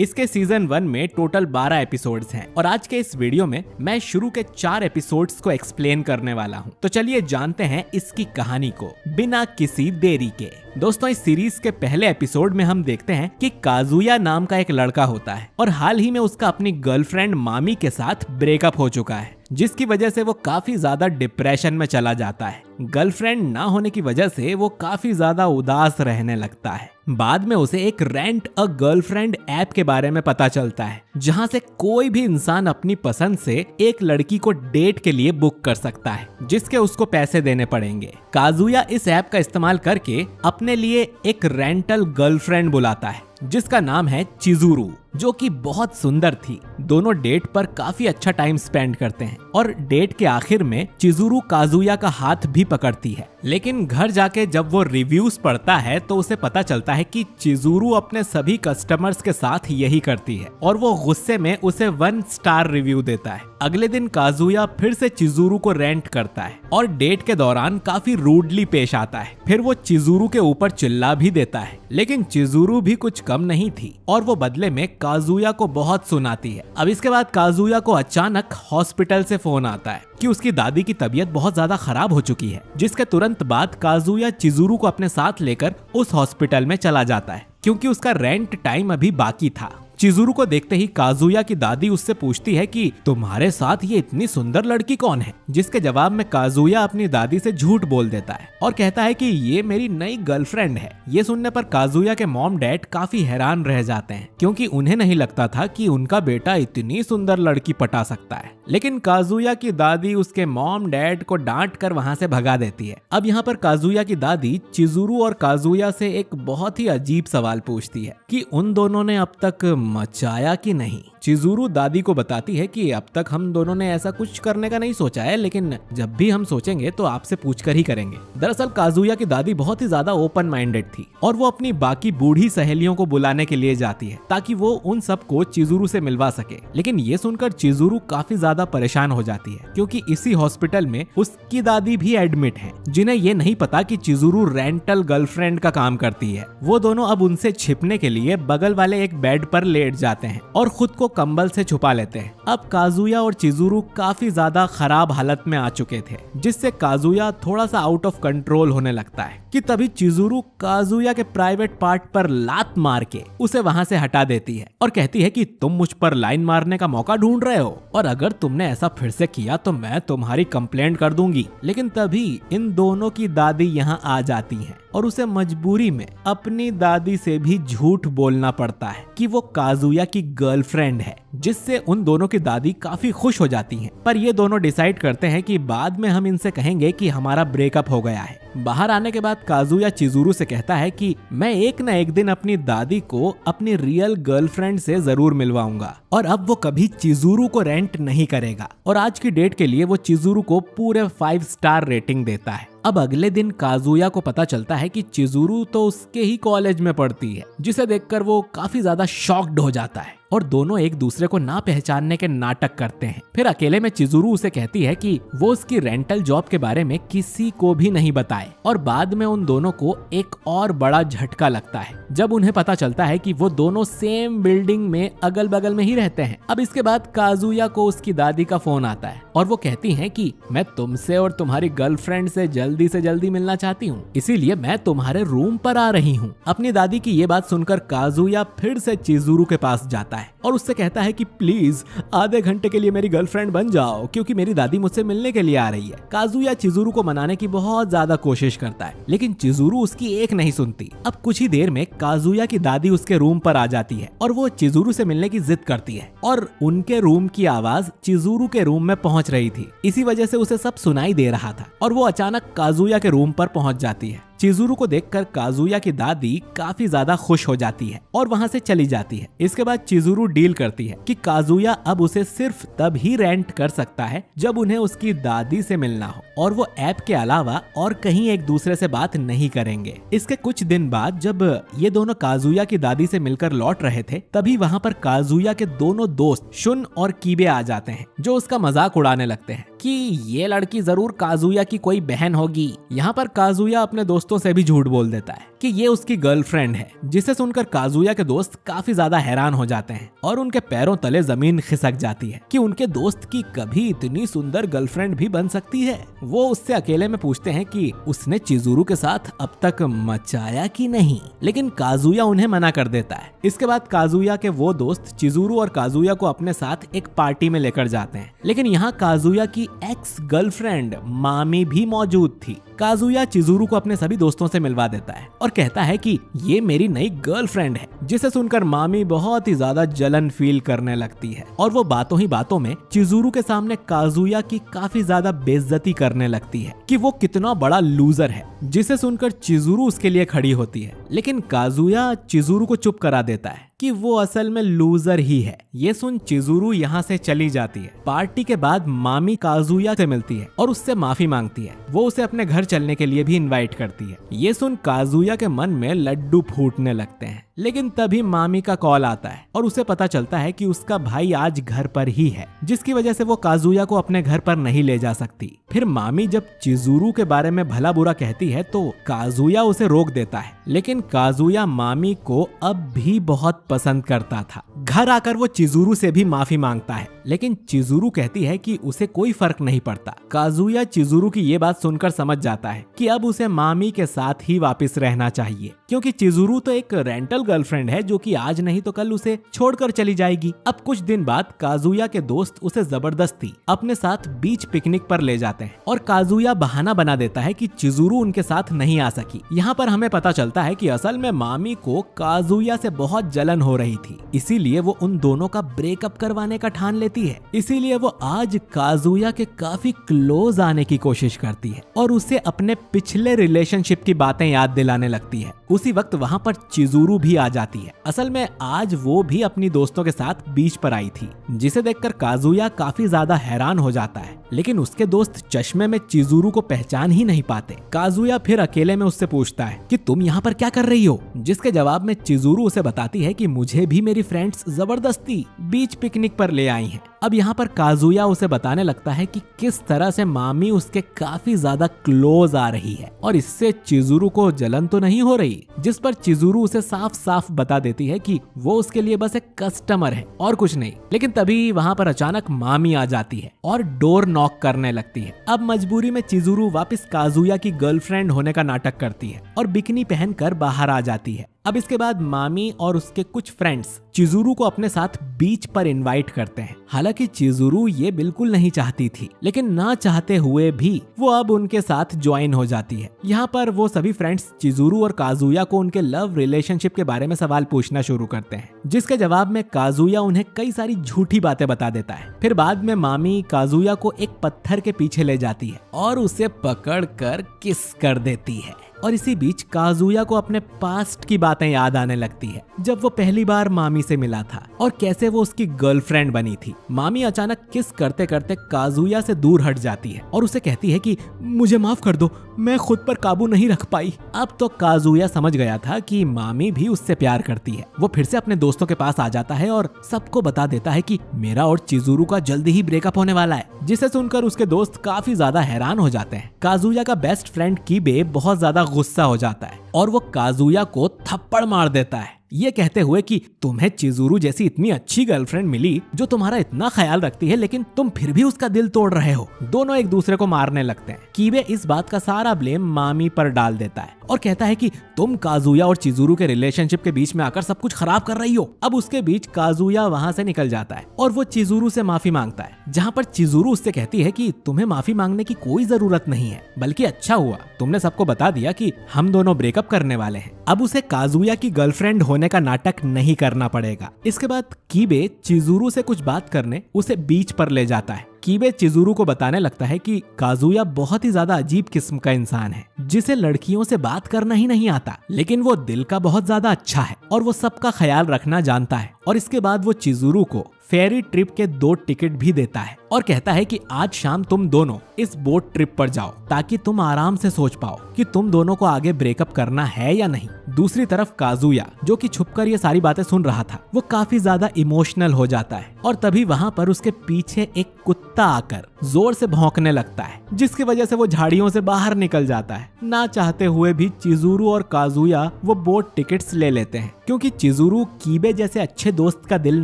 इसके सीजन 1 में total 12 episodes हैं और आज के इस वीडियो में मैं शुरू के 4 एपिसोड्स को एक्सप्लेन करने वाला हूँ। तो चलिए जानते हैं इसकी कहानी को बिना किसी देरी के। दोस्तों, इस सीरीज के पहले एपिसोड में हम देखते हैं कि काजुया नाम का एक लड़का होता है और हाल ही में उसका अपनी गर्लफ्रेंड मामी के साथ ब्रेकअप हो चुका है, जिसकी वजह से वो काफी ज्यादा डिप्रेशन में चला जाता है। गर्लफ्रेंड ना होने की वजह से वो काफी ज्यादा उदास रहने लगता है। बाद में उसे एक रेंट अ गर्लफ्रेंड ऐप के बारे में पता चलता है, जहां से कोई भी इंसान अपनी पसंद से एक लड़की को डेट के लिए बुक कर सकता है, जिसके उसको पैसे देने पड़ेंगे। काजुया इस ऐप का इस्तेमाल करके अपने लिए एक रेंटल गर्लफ्रेंड बुलाता है, जिसका नाम है चिजुरू, जो कि बहुत सुंदर थी। दोनों डेट पर काफी अच्छा टाइम स्पेंड करते हैं और डेट के आखिर में चिजुरू काजुया का हाथ भी पकड़ती है। लेकिन घर जाके जब वो रिव्यूज पढ़ता है तो उसे पता चलता है कि चिजुरू अपने सभी कस्टमर्स के साथ यही करती है और वो गुस्से में उसे 1 स्टार रिव्यू देता है। अगले दिन काजुया फिर से चिजुरू को रेंट करता है और डेट के दौरान काफी रूडली पेश आता है। फिर वो चिजुरू के ऊपर चिल्ला भी देता है, लेकिन चिजुरू भी कुछ कम नहीं थी और वो बदले में काजुया को बहुत सुनाती है। अब इसके बाद काजुया को अचानक हॉस्पिटल से फोन आता है कि उसकी दादी की तबीयत बहुत ज्यादा खराब हो चुकी है, जिसके तुरंत बाद काजुया चिजुरू को अपने साथ लेकर उस हॉस्पिटल में चला जाता है, क्योंकि उसका रेंट टाइम अभी बाकी था। चिजुरू को देखते ही काजुया की दादी उससे पूछती है कि तुम्हारे साथ ये इतनी सुंदर लड़की कौन है, जिसके जवाब में काजुया अपनी दादी से झूठ बोल देता है और कहता है कि ये मेरी नई गर्लफ्रेंड है। ये सुनने पर काजुया के मॉम डैड काफी हैरान रह जाते हैं, क्योंकि उन्हें नहीं लगता था कि उनका बेटा इतनी सुंदर लड़की पटा सकता है। लेकिन काजुया की दादी उसके मॉम डैड को डांट कर वहाँ से भगा देती है। अब यहाँ पर काजुया की दादी चिजुरू और काजुया से एक बहुत ही अजीब सवाल पूछती है कि उन दोनों ने अब तक मचाया कि नहीं। चिजुरू दादी को बताती है कि अब तक हम दोनों ने ऐसा कुछ करने का नहीं सोचा है, लेकिन जब भी हम सोचेंगे तो आपसे पूछकर ही करेंगे। दरअसल काजुया की दादी बहुत ही ज्यादा ओपन माइंडेड थी और वो अपनी बाकी बूढ़ी सहेलियों को बुलाने के लिए जाती है ताकि वो उन सबको चिजुरू से मिलवा सके। लेकिन ये सुनकर चिजुरू काफी ज्यादा परेशान हो जाती है, क्योंकि इसी हॉस्पिटल में उसकी दादी भी एडमिट है, जिन्हें ये नहीं पता कि चिजुरू रेंटल गर्लफ्रेंड का काम करती है। वो दोनों अब उनसे छिपने के लिए बगल वाले एक बेड पर लेट जाते हैं और खुद को कंबल से छुपा लेते हैं। अब काजुया और चिजुरू काफी ज्यादा खराब हालत में आ चुके थे, जिससे काजुया थोड़ा सा आउट ऑफ कंट्रोल होने लगता है कि तभी चिजुरू काजुया के प्राइवेट पार्ट पर लात मार के उसे वहां से हटा देती है और कहती है कि तुम मुझ पर लाइन मारने का मौका ढूंढ रहे हो और अगर तुमने ऐसा फिर से किया तो मैं तुम्हारी कंप्लेंट कर दूंगी। लेकिन तभी इन दोनों की दादी यहाँ आ जाती है और उसे मजबूरी में अपनी दादी से भी झूठ बोलना पड़ता है कि वो काजुया की गर्लफ्रेंड है, जिससे उन दोनों की दादी काफी खुश हो जाती हैं। पर ये दोनों डिसाइड करते हैं कि बाद में हम इनसे कहेंगे कि हमारा ब्रेकअप हो गया है। बाहर आने के बाद काजुया चिजुरू से कहता है कि मैं एक न एक दिन अपनी दादी को अपनी रियल गर्लफ्रेंड से जरूर मिलवाऊंगा और अब वो कभी चिजुरू को रेंट नहीं करेगा और आज की डेट के लिए वो चिजुरू को पूरे 5 स्टार रेटिंग देता है। अब अगले दिन काजुया को पता चलता है कि चिजुरू तो उसके ही कॉलेज में पढ़ती है, जिसे देखकर वो काफी ज्यादा शॉक्ड हो जाता है और दोनों एक दूसरे को ना पहचानने के नाटक करते हैं। फिर अकेले में चिजुरू उसे कहती है कि वो उसकी रेंटल जॉब के बारे में किसी को भी नहीं बताए और बाद में उन दोनों को एक और बड़ा झटका लगता है जब उन्हें पता चलता है कि वो दोनों सेम बिल्डिंग में अगल बगल में ही रहते हैं। अब इसके बाद काजुया को उसकी दादी का फोन आता है और वो कहती हैं कि मैं तुमसे और तुम्हारी गर्लफ्रेंड से जल्दी मिलना चाहती हूँ, इसीलिए मैं तुम्हारे रूम पर आ रही हूँ। अपनी दादी की ये बात सुनकर काजुया फिर से चिजुरू के पास जाता है और उससे कहता है कि प्लीज आधे घंटे के लिए मेरी गर्लफ्रेंड बन जाओ, क्योंकि मेरी दादी मुझसे मिलने के लिए आ रही है। काजुया चिजुरू को मनाने की बहुत ज्यादा कोशिश करता है, लेकिन चिजुरू उसकी एक नहीं सुनती। अब कुछ ही देर में काजुया की दादी उसके रूम पर आ जाती है और वो चिजुरू से मिलने की जिद करती है और उनके रूम की आवाज चिजुरू के रूम में पहुंच रही थी। इसी वजह से उसे सब सुनाई दे रहा था और वो अचानक काजुया के रूम पर पहुंच जाती है। चिजुरू को देखकर काजुया की दादी काफी ज्यादा खुश हो जाती है और वहां से चली जाती है। इसके बाद चिजुरू डील करती है कि काजुया अब उसे सिर्फ तब ही रेंट कर सकता है जब उन्हें उसकी दादी से मिलना हो और वो ऐप के अलावा और कहीं एक दूसरे से बात नहीं करेंगे। इसके कुछ दिन बाद जब ये दोनों काजुया की दादी से मिलकर लौट रहे थे, तभी वहाँ पर काजुया के दोनों दोस्त शुन और कीबे आ जाते हैं, जो उसका मजाक उड़ाने लगते हैं कि ये लड़की जरूर काजुया की कोई बहन होगी। यहाँ पर काजुया अपने दोस्तों दोस्तों से भी झूठ बोल देता है कि ये उसकी गर्लफ्रेंड है, जिसे सुनकर काजुया के दोस्त काफी ज्यादा हैरान हो जाते हैं और उनके पैरों तले जमीन खिसक जाती है कि उनके दोस्त की कभी इतनी सुंदर गर्लफ्रेंड भी बन सकती है। वो उससे अकेले में पूछते हैं कि उसने चिजुरू के साथ अब तक मचाया कि नहीं, लेकिन काजुया उन्हें मना कर देता है। इसके बाद काजुया के वो दोस्त चिजुरू और काजुया को अपने साथ एक पार्टी में लेकर जाते हैं, लेकिन यहाँ काजुया की एक्स गर्लफ्रेंड मामी भी मौजूद थी। काजुया चिजुरू को अपने सभी दोस्तों से मिलवा देता है और कहता है कि ये मेरी नई गर्लफ्रेंड है, जिसे सुनकर मामी बहुत ही ज्यादा जलन फील करने लगती है और वो बातों ही बातों में चिजुरू के सामने काजुया की काफी ज्यादा बेइज्जती करने लगती है कि वो कितना बड़ा लूजर है, जिसे सुनकर चिजुरू उसके लिए खड़ी होती है। लेकिन काजुया चिजुरू को चुप करा देता है कि वो असल में लूजर ही है। ये सुन चिजुरू यहाँ से चली जाती है। पार्टी के बाद मामी काजुया से मिलती है और उससे माफी मांगती है। वो उसे अपने घर चलने के लिए भी इनवाइट करती है। ये सुन काजुया के मन में लड्डू फूटने लगते हैं, लेकिन तभी मामी का कॉल आता है और उसे पता चलता है कि उसका भाई आज घर पर ही है, जिसकी वजह से वो काजुया को अपने घर पर नहीं ले जा सकती। फिर मामी जब चिजुरू के बारे में भला बुरा कहती है तो काजुया उसे रोक देता है, लेकिन काजुया मामी को अब भी बहुत पसंद करता था। घर आकर वो चिजुरू से भी माफी मांगता है, लेकिन चिजुरू कहती है कि उसे कोई फर्क नहीं पड़ता। काजुया चिजुरू की ये बात सुनकर समझ जाता है कि अब उसे मामी के साथ ही वापस रहना चाहिए, क्योंकि चिजुरू तो एक रेंटल गर्लफ्रेंड है जो कि आज नहीं तो कल उसे छोड़कर चली जाएगी। अब कुछ दिन बाद काजुया के दोस्त उसे जबरदस्ती अपने साथ बीच पिकनिक पर ले जाते हैं और काजुया बहाना बना देता है कि चिजुरू उनके साथ नहीं आ सकी। यहाँ पर हमें पता चलता है कि असल में मामी को काजुया से बहुत जलन हो रही थी, इसीलिए वो उन दोनों का ब्रेकअप करवाने का ठान लेती है। इसीलिए वो आज काजुया के काफी क्लोज आने की कोशिश करती है और उसे अपने पिछले रिलेशनशिप की बातें याद दिलाने लगती है। उसी वक्त वहाँ पर चिजुरू भी आ जाती है। असल में आज वो भी अपनी दोस्तों के साथ बीच पर आई थी, जिसे देखकर काजुया काफी ज्यादा हैरान हो जाता है, लेकिन उसके दोस्त चश्मे में चिजुरू को पहचान ही नहीं पाते। काजुया फिर अकेले में उससे पूछता है कि तुम यहाँ पर क्या कर रही हो, जिसके जवाब में चिजुरू उसे बताती है कि मुझे भी मेरी फ्रेंड्स जबरदस्ती बीच पिकनिक पर ले आई हैं। अब यहाँ पर काजुया उसे बताने लगता है कि किस तरह से मामी उसके काफी ज्यादा क्लोज आ रही है और इससे चिजुरू को जलन तो नहीं हो रही, जिस पर चिजुरू उसे साफ साफ बता देती है कि वो उसके लिए बस एक कस्टमर है और कुछ नहीं। लेकिन तभी वहाँ पर अचानक मामी आ जाती है और डोर नॉक करने लगती है। अब मजबूरी में चिजुरू वापस काजुया की गर्लफ्रेंड होने का नाटक करती है और बिकनी पहनकर बाहर आ जाती है। अब इसके बाद मामी और उसके कुछ फ्रेंड्स चिजुरू को अपने साथ बीच पर इनवाइट करते हैं। हालांकि चिजुरू ये बिल्कुल नहीं चाहती थी, लेकिन ना चाहते हुए भी वो अब उनके साथ ज्वाइन हो जाती है। यहाँ पर वो सभी फ्रेंड्स चिजुरू और काजुया को उनके लव रिलेशनशिप के बारे में सवाल पूछना शुरू करते हैं, जिसके जवाब में काजुया उन्हें कई सारी झूठी बातें बता देता है। फिर बाद में मामी काजुया को एक पत्थर के पीछे ले जाती है और उसे पकड़ कर किस कर देती है। और इसी बीच काजुया को अपने पास्ट की बातें याद आने लगती है, जब वो पहली बार मामी से मिला था और कैसे वो उसकी गर्लफ्रेंड बनी थी। मामी अचानक किस करते करते काजुया से दूर हट जाती है और उसे कहती है कि मुझे माफ कर दो, मैं खुद पर काबू नहीं रख पाई। अब तो काजुया समझ गया था कि मामी भी उससे प्यार करती है। वो फिर से अपने दोस्तों के पास आ जाता है और सबको बता देता है कि मेरा और चिजुरू का जल्दी ही ब्रेकअप होने वाला है, जिसे सुनकर उसके दोस्त काफी ज्यादा हैरान हो जाते हैं। काजुया का बेस्ट फ्रेंड कीबे बहुत ज्यादा गुस्सा हो जाता है और वो काजुया को थप्पड़ मार देता है, ये कहते हुए कि तुम्हें चिजुरू जैसी इतनी अच्छी गर्लफ्रेंड मिली जो तुम्हारा इतना ख्याल रखती है, लेकिन तुम फिर भी उसका दिल तोड़ रहे हो। दोनों एक दूसरे को मारने लगते हैं। कीबे इस बात का सारा ब्लेम मामी पर डाल देता है और कहता है कि तुम काजुया और चिजुरू के रिलेशनशिप के बीच में आकर सब कुछ खराब कर रही हो। अब उसके बीच काजुया वहाँ से निकल जाता है और वो चिजुरू से माफी मांगता है, जहाँ पर चिजुरू उससे कहती है कि तुम्हें माफी मांगने की कोई जरूरत नहीं है, बल्कि अच्छा हुआ तुमने सबको बता दिया कि हम दोनों ब्रेकअप करने वाले हैं। अब उसे काजुया की गर्लफ्रेंड होने का नाटक नहीं करना पड़ेगा। इसके बाद कीबे चिजुरू से कुछ बात करने उसे बीच पर ले जाता है। कीबे चिजुरू को बताने लगता है कि काजुया बहुत ही ज्यादा अजीब किस्म का इंसान है, जिसे लड़कियों से बात करना ही नहीं आता, लेकिन वो दिल का बहुत ज्यादा अच्छा है और वो सबका ख्याल रखना जानता है। और इसके बाद वो चिजुरू को फेरी ट्रिप के 2 टिकट भी देता है और कहता है कि आज शाम तुम दोनों इस बोट ट्रिप पर जाओ ताकि तुम आराम से सोच पाओ कि तुम दोनों को आगे ब्रेकअप करना है या नहीं। दूसरी तरफ काजुया, जो कि छुपकर ये सारी बातें सुन रहा था, वो काफी ज्यादा इमोशनल हो जाता है और तभी वहाँ पर उसके पीछे एक कुत्ता आकर जोर से भौंकने लगता है, जिसकी वजह से वो झाड़ियों से बाहर निकल जाता है। ना चाहते हुए भी चिजुरू और काजुया वो बोट टिकट्स ले लेते हैं, क्योंकि चिजुरू कीबे जैसे अच्छे दोस्त का दिल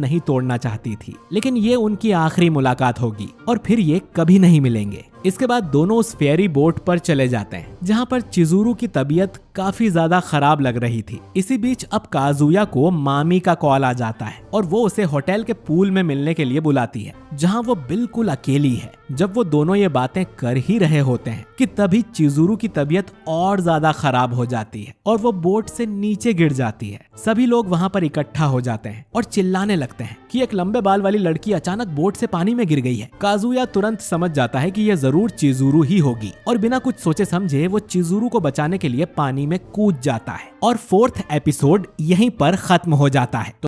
नहीं तोड़ना चाहती थी, लेकिन ये उनकी आखिरी मुलाकात होगी और फिर ये कभी नहीं मिलेंगे। इसके बाद दोनों उस फेरी बोट पर चले जाते हैं, जहाँ पर चिजुरू की तबीयत काफी ज्यादा खराब लग रही थी। इसी बीच अब काजुया को मामी का कॉल आ जाता है और वो उसे होटल के पूल में मिलने के लिए बुलाती है, जहाँ वो बिल्कुल अकेली है। जब वो दोनों ये बातें कर ही रहे होते हैं कि तभी चिजुरू की तबीयत और ज्यादा खराब हो जाती है और वो बोट से नीचे गिर जाती है। सभी लोग वहाँ पर इकट्ठा हो जाते हैं और चिल्लाने लगते हैं कि एक लंबे बाल वाली लड़की अचानक बोट से पानी में गिर गई है। काजुया तुरंत समझ जाता है कि यह जरूर चिजुरू ही होगी और बिना कुछ सोचे समझे वो चिजुरू को बचाने के लिए पानी में कूद जाता है और 4th एपिसोड यहीं पर खत्म हो जाता है।